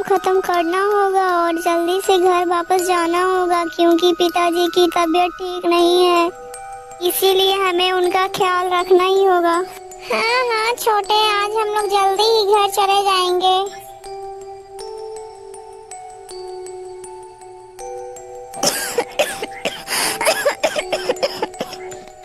खत्म करना होगा और जल्दी से घर वापस जाना होगा, क्योंकि पिताजी की तबीयत ठीक नहीं है। इसीलिए हमें उनका ख्याल रखना ही होगा। हाँ हाँ छोटे, आज हम लोग जल्दी ही घर चले जाएंगे।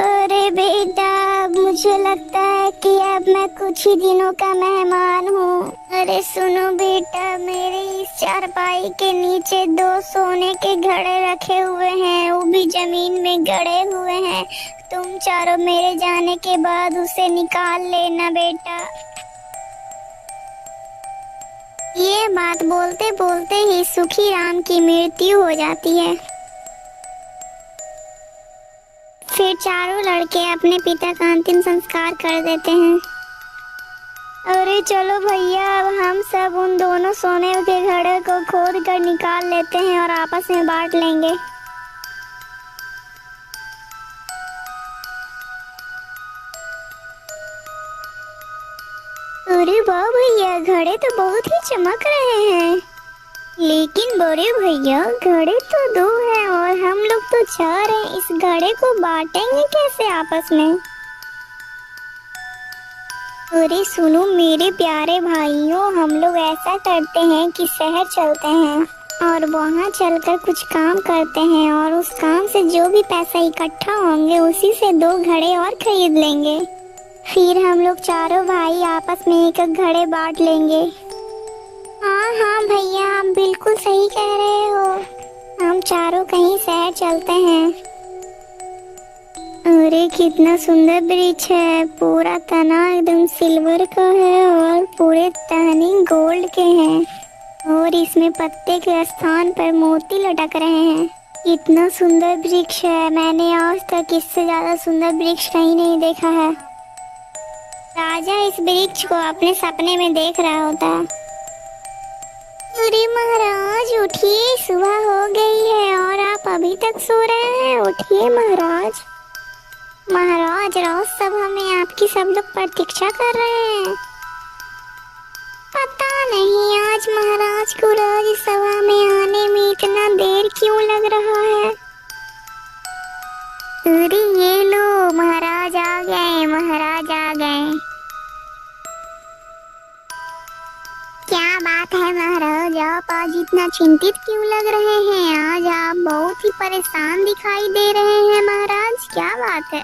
अरे बेटा, मुझे लगता है कि अब मैं कुछ ही दिनों का मेहमान हूँ। अरे सुनो बेटा, मेरे इस चारपाई के नीचे 2 सोने के घड़े रखे हुए हैं, वो भी जमीन में गड़े हुए हैं। तुम चारों मेरे जाने के बाद उसे निकाल लेना बेटा। ये बात बोलते बोलते ही सुखी राम की मृत्यु हो जाती है। फिर चारों लड़के अपने पिता का अंतिम संस्कार कर देते हैं। अरे चलो भैया, अब हम सब उन दोनों सोने के घड़े को खोद कर निकाल लेते हैं और आपस में बांट लेंगे। अरे वाह भैया, घड़े तो बहुत ही चमक रहे हैं। लेकिन बड़े भैया, घड़े तो 2 हैं और हम लोग तो 4 हैं। इस घड़े को बांटेंगे कैसे आपस में? अरे सुनो मेरे प्यारे भाइयों, हम लोग ऐसा करते हैं कि शहर चलते हैं और वहाँ चलकर कुछ काम करते हैं और उस काम से जो भी पैसा इकट्ठा होंगे उसी से 2 घड़े और खरीद लेंगे। फिर हम लोग चारों भाई आपस में एक घड़े बांट लेंगे। हाँ हाँ भैया, आप बिल्कुल सही कह रहे हो। हम चारों कहीं शहर चलते हैं। अरे कितना सुंदर वृक्ष है, पूरा तना एकदम सिल्वर का है और पूरे टहनी गोल्ड के हैं और इसमें पत्ते के स्थान पर मोती लटक रहे हैं। इतना सुंदर वृक्ष है, मैंने आज तक इससे ज्यादा सुंदर वृक्ष कहीं नहीं देखा है। राजा इस वृक्ष को अपने सपने में देख रहा होता है। अरे महाराज उठिए, सुबह हो गई है और आप अभी तक सो रहे हैं। उठिए महाराज। महाराज, रोज सभा में आपकी सब लोग प्रतीक्षा कर रहे हैं। पता नहीं आज महाराज को रोज सभा में आने में इतना देर क्यों लग रहा है। अरे ये लो, महाराज आ गए, महाराज आ गए। क्या बात है महाराज, आप आज इतना चिंतित क्यों लग रहे हैं? आज आप बहुत ही परेशान दिखाई दे रहे हैं महाराज, क्या बात है?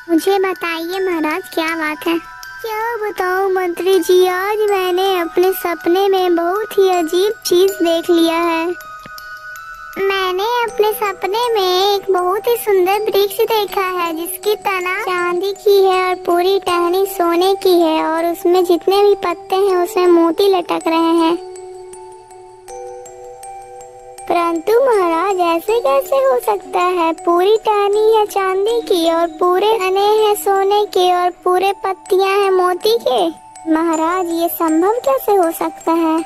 मुझे बताइए महाराज, क्या बात है? क्या बताऊं मंत्री जी, आज मैंने अपने सपने में बहुत ही अजीब चीज देख लिया है। मैंने अपने सपने में एक बहुत ही सुंदर वृक्ष देखा है जिसकी तना चांदी की है और पूरी टहनी सोने की है और उसमें जितने भी पत्ते हैं उसमें मोती लटक रहे हैं। परंतु महाराज, ऐसे कैसे हो सकता है? पूरी टहनी है चांदी की और पूरे तने हैं सोने के और पूरे पत्तियां हैं मोती के। महाराज, ये संभव कैसे हो सकता है?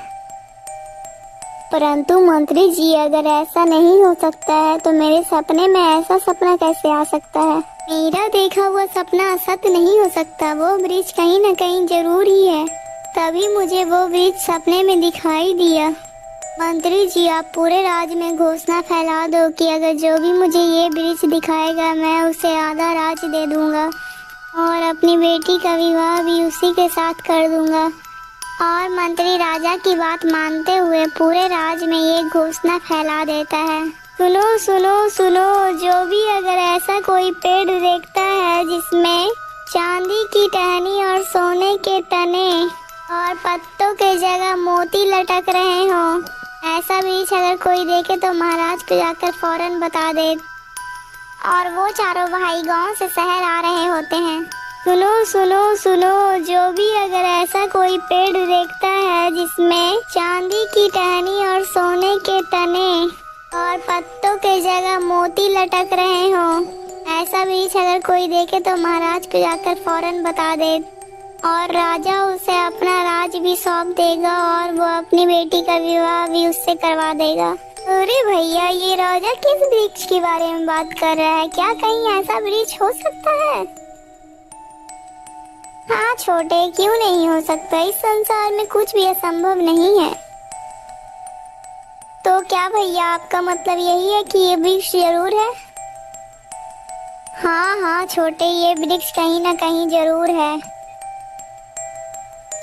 परंतु मंत्री जी, अगर ऐसा नहीं हो सकता है तो मेरे सपने में ऐसा सपना कैसे आ सकता है? मेरा देखा हुआ सपना असत्य नहीं हो सकता। वो वृक्ष कहीं न कहीं जरूर ही है, तभी मुझे वो वृक्ष सपने में दिखाई दिया। मंत्री जी, आप पूरे राज्य में घोषणा फैला दो कि अगर जो भी मुझे ये वृक्ष दिखाएगा मैं उसे आधा राज्य दे दूंगा और अपनी बेटी का विवाह भी उसी के साथ कर दूंगा। और मंत्री राजा की बात मानते हुए पूरे राज्य में ये घोषणा फैला देता है। सुनो सुनो सुनो, जो भी अगर ऐसा कोई पेड़ देखता है जिसमें चांदी की टहनी और सोने के तने और पत्तों के जगह मोती लटक रहे हो, ऐसा वृक्ष अगर कोई देखे तो महाराज को जाकर फौरन बता दे। और वो चारों भाई गांव से शहर आ रहे होते हैं। सुनो सुनो सुनो, जो भी अगर ऐसा कोई पेड़ देखता है जिसमें चांदी की टहनी और सोने के तने और पत्तों के जगह मोती लटक रहे हो, ऐसा वृक्ष अगर कोई देखे तो महाराज को जाकर फौरन बता दे और राजा उसे अपना राज भी सौंप देगा और वो अपनी बेटी का विवाह भी उससे करवा देगा। अरे भैया, ये राजा किस वृक्ष के बारे में बात कर रहा है? क्या कहीं ऐसा वृक्ष हो सकता है? हाँ छोटे, क्यों नहीं हो सकता? इस संसार में कुछ भी असंभव नहीं है। तो क्या भैया, आपका मतलब यही है कि ये वृक्ष जरूर है? हाँ हाँ छोटे, ये वृक्ष कहीं ना कहीं जरूर है।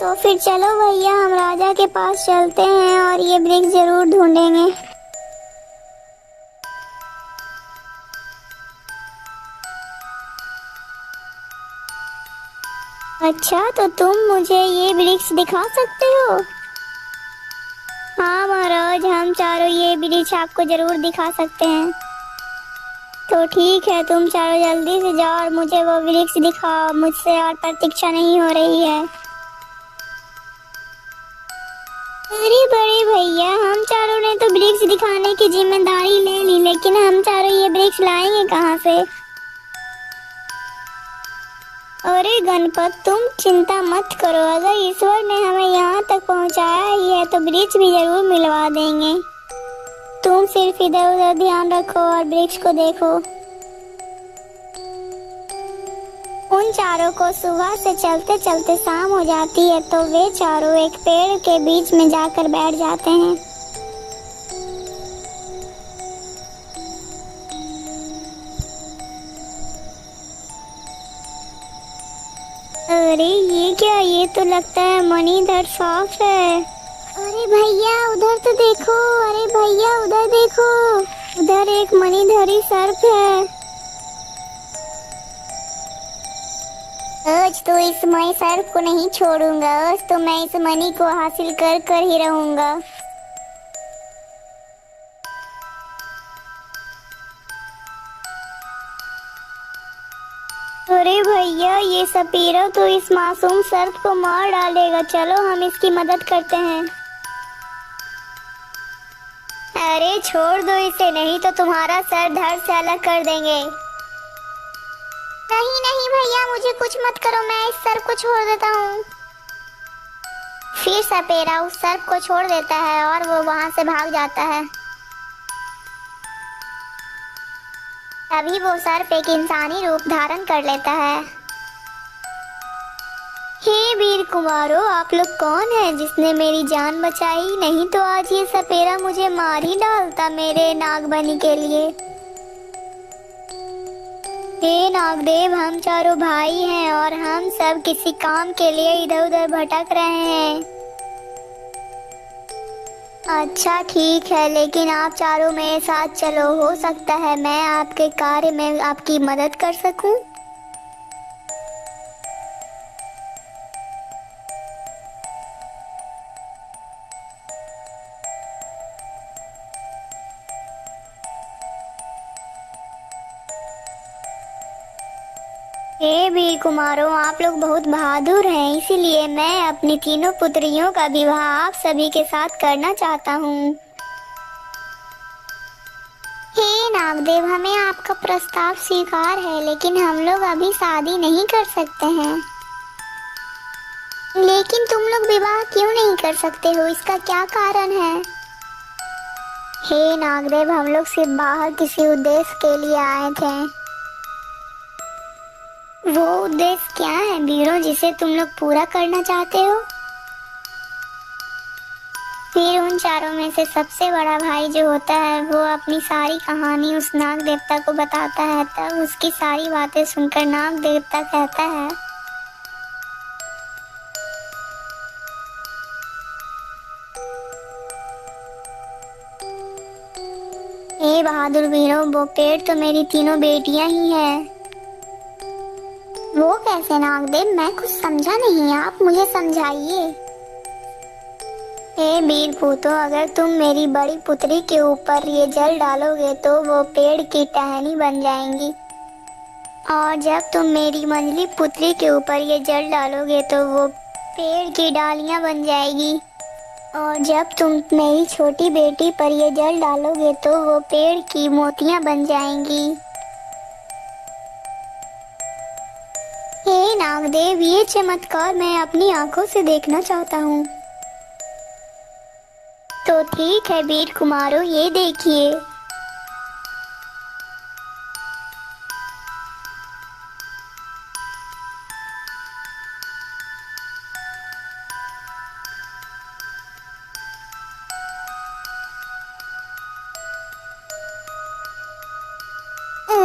तो फिर चलो भैया, हम राजा के पास चलते हैं और ये वृक्ष जरूर ढूंढेंगे। अच्छा, तो तुम मुझे ये वृक्ष दिखा सकते हो? हाँ महाराज, हम चारों ये वृक्ष आपको जरूर दिखा सकते हैं। तो ठीक है, तुम चारों जल्दी से जाओ और मुझे वो वृक्ष दिखाओ, मुझसे और प्रतीक्षा नहीं हो रही है। अरे बड़े भैया, हम चारों ने तो वृक्ष दिखाने की जिम्मेदारी ले ली, लेकिन हम चारों ये वृक्ष लाएंगे कहाँ से? अरे गणपत, तुम चिंता मत करो, अगर ईश्वर ने हमें यहाँ तक पहुँचाया ही है तो वृक्ष भी जरूर मिलवा देंगे। तुम सिर्फ इधर उधर ध्यान रखो और वृक्ष को देखो। उन चारों को सुबह से चलते चलते शाम हो जाती है तो वे चारों एक पेड़ के बीच में जाकर बैठ जाते हैं। अरे ये क्या, ये तो लगता है मणिधर सांप है। अरे भैया उधर तो देखो, अरे भैया उधर देखो, उधर एक मणिधरी सर्प है। आज तो इस मणि सर्प को नहीं छोड़ूंगा, आज तो मैं इस मणि को हासिल कर कर ही रहूंगा। अरे भैया, ये सपेरा तो इस मासूम सर्प को मार डालेगा, चलो हम इसकी मदद करते हैं। अरे छोड़ दो इसे, नहीं तो तुम्हारा सर धड़ से अलग कर देंगे। नहीं नहीं भैया, मुझे कुछ मत करो, मैं इस सर्प को छोड़ देता हूँ। फिर सपेरा उस सर्प को छोड़ देता है और वो वहां से भाग जाता है। तभी वो सर्प एक इंसानी रूप धारण कर लेता है। हे वीर कुमारों, आप लोग कौन है जिसने मेरी जान बचाई? नहीं तो आज ये सपेरा मुझे मार ही डालता मेरे नागबनी के लिए। हे नागदेव, हम चारों भाई हैं और हम सब किसी काम के लिए इधर उधर भटक रहे हैं। अच्छा ठीक है, लेकिन आप चारों मेरे साथ चलो, हो सकता है मैं आपके कार्य में आपकी मदद कर सकूं। हे वीर कुमारों, आप लोग बहुत बहादुर हैं, इसीलिए मैं अपनी तीनों पुत्रियों का विवाह आप सभी के साथ करना चाहता हूँ। हे नागदेव, हमें आपका प्रस्ताव स्वीकार है, लेकिन हम लोग अभी शादी नहीं कर सकते हैं। लेकिन तुम लोग विवाह क्यों नहीं कर सकते हो, इसका क्या कारण है? हे नागदेव, हम लोग सिर्फ बाहर किसी उद्देश्य के लिए आए थे। वो उद्देश्य क्या है वीरों, जिसे तुम लोग पूरा करना चाहते हो? फिर उन चारों में से सबसे बड़ा भाई जो होता है वो अपनी सारी कहानी उस नाग देवता को बताता है। तब उसकी सारी बातें सुनकर नाग देवता कहता है, हे बहादुर वीरों, वो पेड़ तो मेरी तीनों बेटियां ही हैं। वो कैसे नागदेव, मैं कुछ समझा नहीं, आप मुझे समझाइए। हे वीर पूतो, अगर तुम मेरी बड़ी पुत्री के ऊपर ये जल डालोगे तो वो पेड़ की टहनी बन जाएंगी, और जब तुम मेरी मंझली पुत्री के ऊपर ये जल डालोगे तो वो पेड़ की डालियां बन जाएगी, और जब तुम मेरी छोटी बेटी पर ये जल डालोगे तो वो पेड़ की मोतियां बन जाएंगी। हे नागदेव, ये चमत्कार मैं अपनी आंखों से देखना चाहता हूँ। तो ठीक है वीर कुमारों, ये देखिए।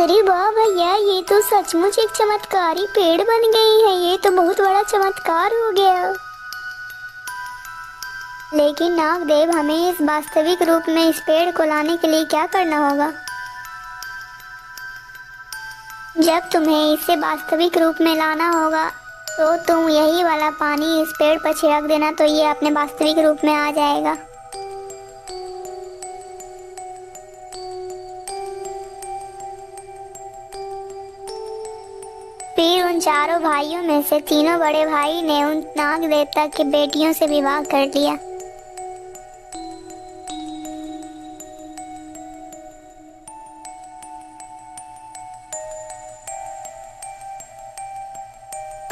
अरे वाह भैया, ये तो सचमुच एक चमत्कारी पेड़ बन गई है। ये तो बहुत बड़ा चमत्कार हो गया। लेकिन नागदेव, हमें इस वास्तविक रूप में इस पेड़ को लाने के लिए क्या करना होगा? जब तुम्हें इसे वास्तविक रूप में लाना होगा तो तुम यही वाला पानी इस पेड़ पर छिड़क देना, तो ये अपने वास्तविक रूप में आ जाएगा। फिर उन चारों भाइयों में से तीनों बड़े भाई ने उन नाग देवता की बेटियों से विवाह कर लिया।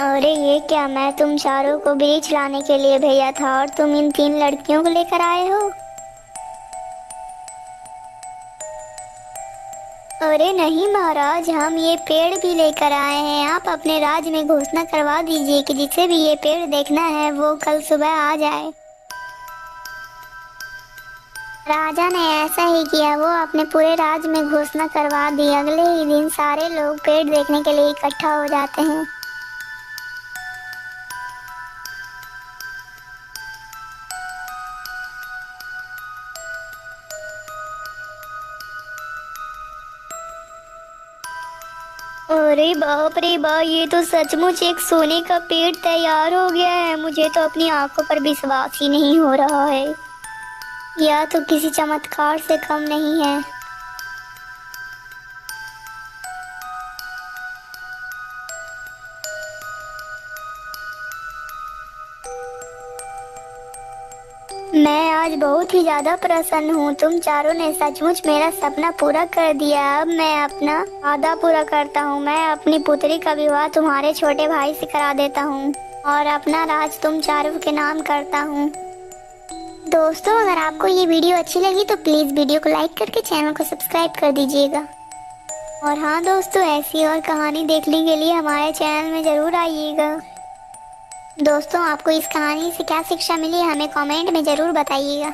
अरे ये क्या, मैं तुम चारों को बीज लाने के लिए भेजा था और तुम इन 3 लड़कियों को लेकर आए हो? अरे नहीं महाराज, हम ये पेड़ भी लेकर आए हैं। आप अपने राज में घोषणा करवा दीजिए कि जिसे भी ये पेड़ देखना है वो कल सुबह आ जाए। राजा ने ऐसा ही किया। वो अपने पूरे राज में घोषणा करवा दी। अगले ही दिन सारे लोग पेड़ देखने के लिए इकट्ठा हो जाते हैं। अरे बाप रे बाप, ये तो सचमुच एक सोने का पेड़ तैयार हो गया है। मुझे तो अपनी आंखों पर विश्वास ही नहीं हो रहा है। यह तो किसी चमत्कार से कम नहीं है। मैं आज बहुत ही ज्यादा प्रसन्न हूँ। तुम चारों ने सचमुच मेरा सपना पूरा कर दिया। अब मैं अपना वादा पूरा करता हूँ। मैं अपनी पुत्री का विवाह तुम्हारे छोटे भाई से करा देता हूँ और अपना राज तुम चारों के नाम करता हूँ। दोस्तों, अगर आपको ये वीडियो अच्छी लगी तो प्लीज वीडियो को लाइक करके चैनल को सब्सक्राइब कर दीजिएगा। और हाँ दोस्तों, ऐसी और कहानी देखने के लिए हमारे चैनल में जरूर आइएगा। दोस्तों, आपको इस कहानी से क्या शिक्षा मिली हमें कमेंट में ज़रूर बताइएगा।